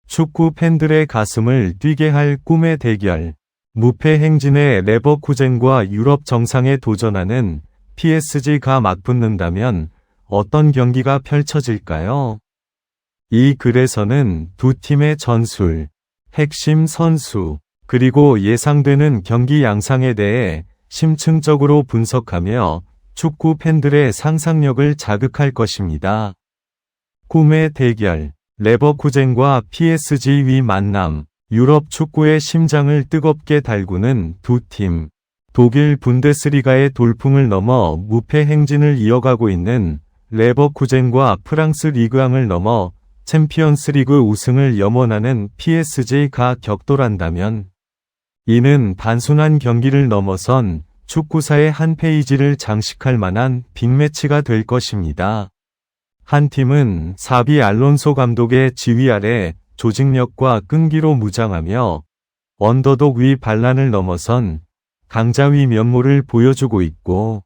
축구 팬들의 가슴을 뛰게 할 꿈의 대결. 무패 행진의 레버쿠젠과 유럽 정상에 도전하는 PSG가 맞붙는다면 어떤 경기가 펼쳐질까요? 이 글에서는 두 팀의 전술, 핵심 선수, 그리고 예상되는 경기 양상에 대해 심층적으로 분석하며 축구 팬들의 상상력을 자극할 것입니다. 꿈의 대결, 레버쿠젠과 PSG의 만남, 유럽 축구의 심장을 뜨겁게 달구는 두 팀. 독일 분데스리가의 돌풍을 넘어 무패 행진을 이어가고 있는 레버쿠젠과 프랑스 리그왕을 넘어 챔피언스리그 우승을 염원하는 PSG가 격돌한다면 이는 단순한 경기를 넘어선 축구사의 한 페이지를 장식할 만한 빅매치가 될 것입니다. 한 팀은 사비 알론소 감독의 지휘 아래 조직력과 끈기로 무장하며 언더독의 반란을 넘어선 강자의 면모를 보여주고 있고,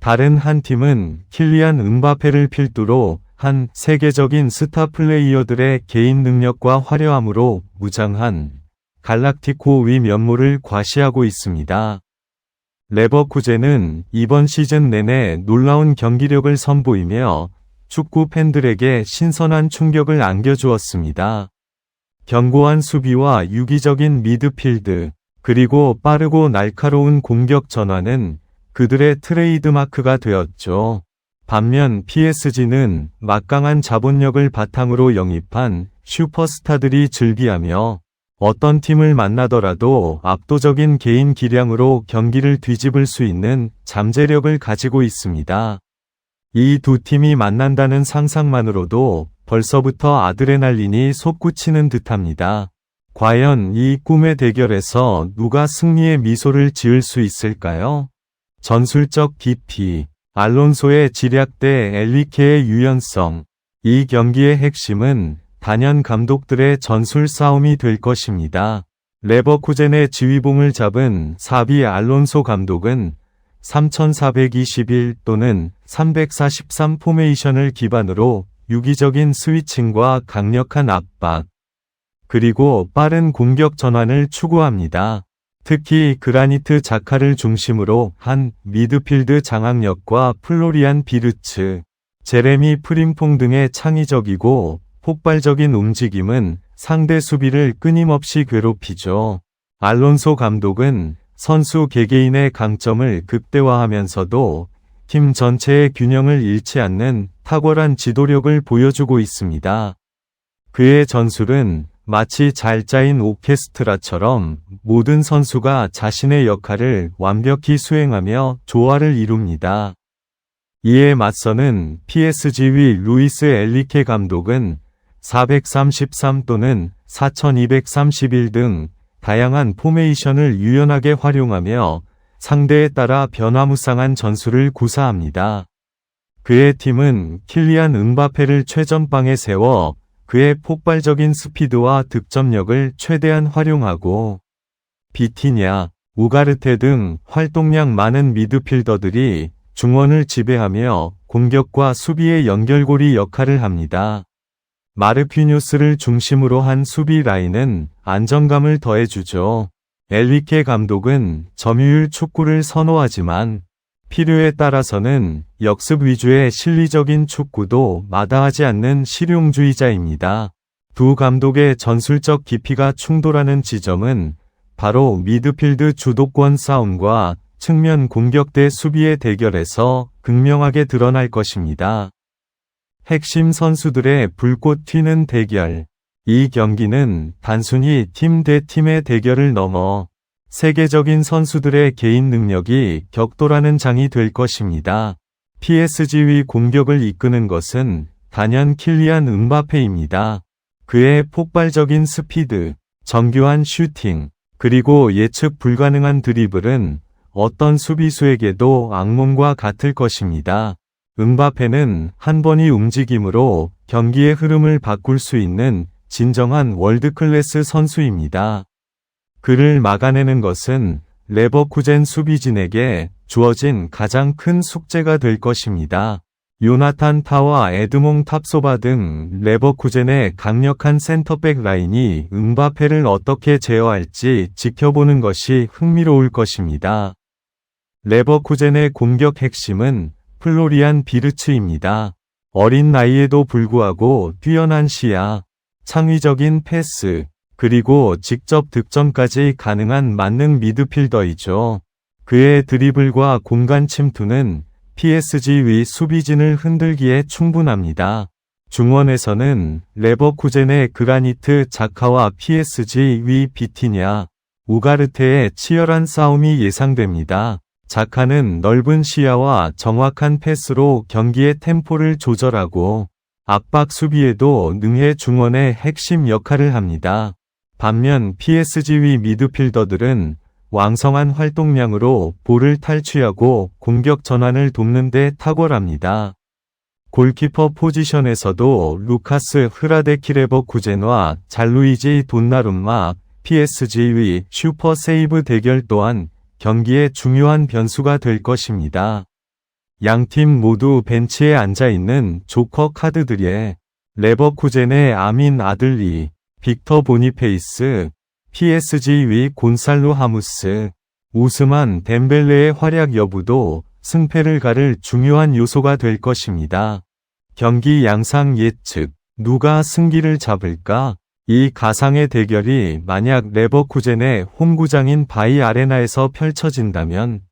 다른 한 팀은 킬리안 음바페를 필두로 한 세계적인 스타 플레이어들의 개인 능력과 화려함으로 무장한 갈락티코의 면모를 과시하고 있습니다. 레버쿠젠은 이번 시즌 내내 놀라운 경기력을 선보이며 축구 팬들에게 신선한 충격을 안겨주었습니다. 견고한 수비와 유기적인 미드필드, 그리고 빠르고 날카로운 공격 전환은 그들의 트레이드마크가 되었죠. 반면 PSG는 막강한 자본력을 바탕으로 영입한 슈퍼스타들이 즐비하며 어떤 팀을 만나더라도 압도적인 개인 기량으로 경기를 뒤집을 수 있는 잠재력을 가지고 있습니다. 이 두 팀이 만난다는 상상만으로도 벌써부터 아드레날린이 솟구치는 듯합니다. 과연 이 꿈의 대결에서 누가 승리의 미소를 지을 수 있을까요? 전술적 깊이, 알론소의 지략대 엘리케의 유연성. 이 경기의 핵심은 단연 감독들의 전술 싸움이 될 것입니다. 레버쿠젠의 지휘봉을 잡은 사비 알론소 감독은 3421 또는 343 포메이션을 기반으로 유기적인 스위칭과 강력한 압박, 그리고 빠른 공격 전환을 추구합니다. 특히 그라니트 자카를 중심으로 한 미드필드 장악력과 플로리안 비르츠, 제레미 프림퐁 등의 창의적이고 폭발적인 움직임은 상대 수비를 끊임없이 괴롭히죠. 알론소 감독은 선수 개개인의 강점을 극대화하면서도 팀 전체의 균형을 잃지 않는 탁월한 지도력을 보여주고 있습니다. 그의 전술은 마치 잘 짜인 오케스트라처럼 모든 선수가 자신의 역할을 완벽히 수행하며 조화를 이룹니다. 이에 맞서는 PSG의 루이스 엘리케 감독은 433 또는 4231 등 다양한 포메이션을 유연하게 활용하며 상대에 따라 변화무쌍한 전술을 구사합니다. 그의 팀은 킬리안 음바페를 최전방에 세워 그의 폭발적인 스피드와 득점력을 최대한 활용하고 비티냐, 우가르테 등 활동량 많은 미드필더들이 중원을 지배하며 공격과 수비의 연결고리 역할을 합니다. 마르퀴뉴스를 중심으로 한 수비 라인은 안정감을 더해주죠. 엘리케 감독은 점유율 축구를 선호하지만 필요에 따라서는 역습 위주의 실리적인 축구도 마다하지 않는 실용주의자입니다. 두 감독의 전술적 깊이가 충돌하는 지점은 바로 미드필드 주도권 싸움과 측면 공격 대 수비의 대결에서 극명하게 드러날 것입니다. 핵심 선수들의 불꽃 튀는 대결. 이 경기는 단순히 팀 대 팀의 대결을 넘어 세계적인 선수들의 개인 능력이 격돌하는 장이 될 것입니다. PSG의 공격을 이끄는 것은 단연 킬리안 음바페입니다. 그의 폭발적인 스피드, 정교한 슈팅, 그리고 예측 불가능한 드리블은 어떤 수비수에게도 악몽과 같을 것입니다. 음바페는 한 번의 움직임으로 경기의 흐름을 바꿀 수 있는 진정한 월드클래스 선수입니다. 그를 막아내는 것은 레버쿠젠 수비진에게 주어진 가장 큰 숙제가 될 것입니다. 요나탄 타와 에드몽 탑소바 등 레버쿠젠의 강력한 센터백 라인이 음바페를 어떻게 제어할지 지켜보는 것이 흥미로울 것입니다. 레버쿠젠의 공격 핵심은 플로리안 비르츠입니다. 어린 나이에도 불구하고 뛰어난 시야, 창의적인 패스, 그리고 직접 득점까지 가능한 만능 미드필더이죠. 그의 드리블과 공간 침투는 PSG 위 수비진을 흔들기에 충분합니다. 중원에서는 레버쿠젠의 그라니트 자카와 PSG 위 비티냐, 우가르테의 치열한 싸움이 예상됩니다. 자카는 넓은 시야와 정확한 패스로 경기의 템포를 조절하고 압박 수비에도 능해 중원의 핵심 역할을 합니다. 반면 PSG 위 미드필더들은 왕성한 활동량으로 볼을 탈취하고 공격 전환을 돕는 데 탁월합니다. 골키퍼 포지션에서도 루카스 흐라데키 레버쿠젠과 잘루이지 돈나룸마 PSG 위 슈퍼 세이브 대결 또한 경기의 중요한 변수가 될 것입니다. 양팀 모두 벤치에 앉아있는 조커 카드들에 레버쿠젠의 아민 아들리, 빅터 보니페이스, PSG 위 곤살로 하무스, 우스만 덴벨레의 활약 여부도 승패를 가를 중요한 요소가 될 것입니다. 경기 양상 예측, 누가 승기를 잡을까? 이 가상의 대결이 만약 레버쿠젠의 홈구장인 바이 아레나에서 펼쳐진다면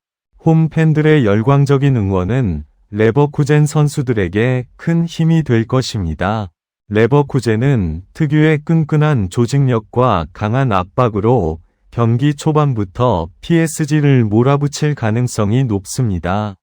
홈 팬들의 열광적인 응원은 레버쿠젠 선수들에게 큰 힘이 될 것입니다. 레버쿠젠은 특유의 끈끈한 조직력과 강한 압박으로 경기 초반부터 PSG를 몰아붙일 가능성이 높습니다.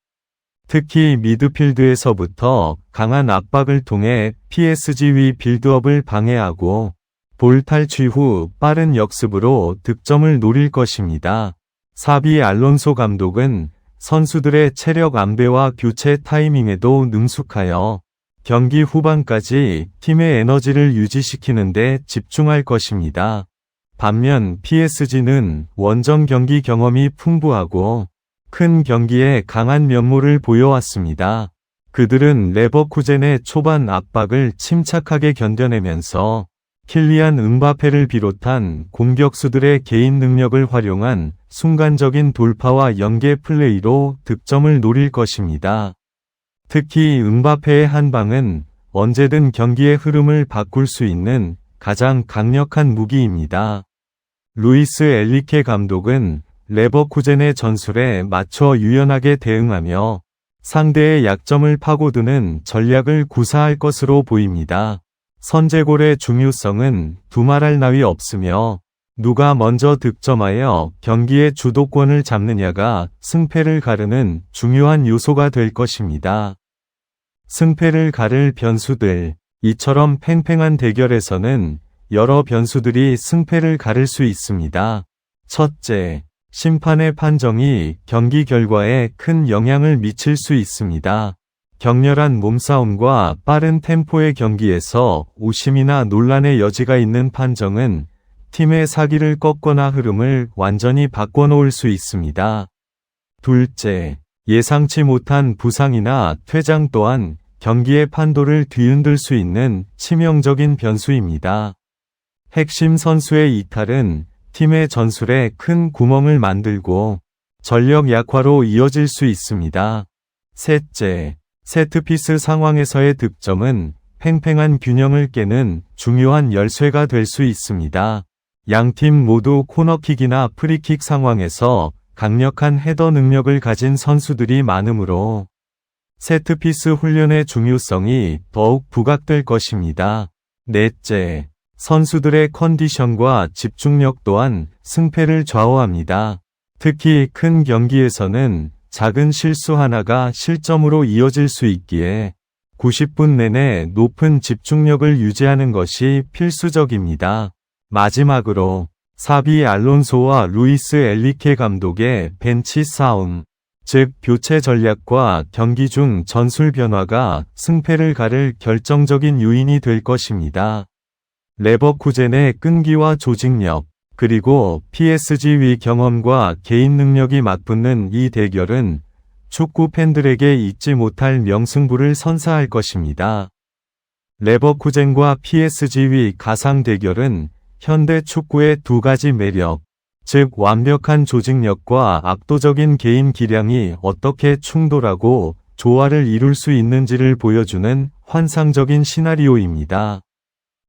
특히 미드필드에서부터 강한 압박을 통해 PSG 위 빌드업을 방해하고 볼 탈취 후 빠른 역습으로 득점을 노릴 것입니다. 사비 알론소 감독은 선수들의 체력 안배와 교체 타이밍에도 능숙하여 경기 후반까지 팀의 에너지를 유지시키는 데 집중할 것입니다. 반면 PSG는 원정 경기 경험이 풍부하고 큰 경기에 강한 면모를 보여왔습니다. 그들은 레버쿠젠의 초반 압박을 침착하게 견뎌내면서 킬리안 음바페를 비롯한 공격수들의 개인 능력을 활용한 순간적인 돌파와 연계 플레이로 득점을 노릴 것입니다. 특히 음바페의 한 방은 언제든 경기의 흐름을 바꿀 수 있는 가장 강력한 무기입니다. 루이스 엘리케 감독은 레버쿠젠의 전술에 맞춰 유연하게 대응하며 상대의 약점을 파고드는 전략을 구사할 것으로 보입니다. 선제골의 중요성은 두말할 나위 없으며 누가 먼저 득점하여 경기의 주도권을 잡느냐가 승패를 가르는 중요한 요소가 될 것입니다. 승패를 가를 변수들. 이처럼 팽팽한 대결에서는 여러 변수들이 승패를 가를 수 있습니다. 첫째, 심판의 판정이 경기 결과에 큰 영향을 미칠 수 있습니다. 격렬한 몸싸움과 빠른 템포의 경기에서 오심이나 논란의 여지가 있는 판정은 팀의 사기를 꺾거나 흐름을 완전히 바꿔놓을 수 있습니다. 둘째, 예상치 못한 부상이나 퇴장 또한 경기의 판도를 뒤흔들 수 있는 치명적인 변수입니다. 핵심 선수의 이탈은 팀의 전술에 큰 구멍을 만들고 전력 약화로 이어질 수 있습니다. 셋째, 세트피스 상황에서의 득점은 팽팽한 균형을 깨는 중요한 열쇠가 될 수 있습니다. 양팀 모두 코너킥이나 프리킥 상황에서 강력한 헤더 능력을 가진 선수들이 많으므로 세트피스 훈련의 중요성이 더욱 부각될 것입니다. 넷째, 선수들의 컨디션과 집중력 또한 승패를 좌우합니다. 특히 큰 경기에서는 작은 실수 하나가 실점으로 이어질 수 있기에 90분 내내 높은 집중력을 유지하는 것이 필수적입니다. 마지막으로 사비 알론소와 루이스 엘리케 감독의 벤치 싸움, 즉 교체 전략과 경기 중 전술 변화가 승패를 가를 결정적인 요인이 될 것입니다. 레버쿠젠의 끈기와 조직력, 그리고 PSG 위 경험과 개인 능력이 맞붙는 이 대결은 축구 팬들에게 잊지 못할 명승부를 선사할 것입니다. 레버쿠젠과 PSG의 가상 대결은 현대 축구의 두 가지 매력, 즉 완벽한 조직력과 압도적인 개인 기량이 어떻게 충돌하고 조화를 이룰 수 있는지를 보여주는 환상적인 시나리오입니다.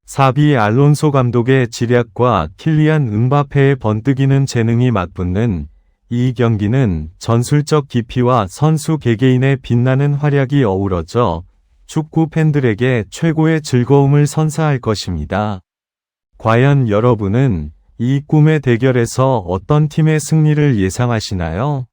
사비 알론소 감독의 지략과 킬리안 음바페의 번뜩이는 재능이 맞붙는 이 경기는 전술적 깊이와 선수 개개인의 빛나는 활약이 어우러져 축구 팬들에게 최고의 즐거움을 선사할 것입니다. 과연 여러분은 이 꿈의 대결에서 어떤 팀의 승리를 예상하시나요?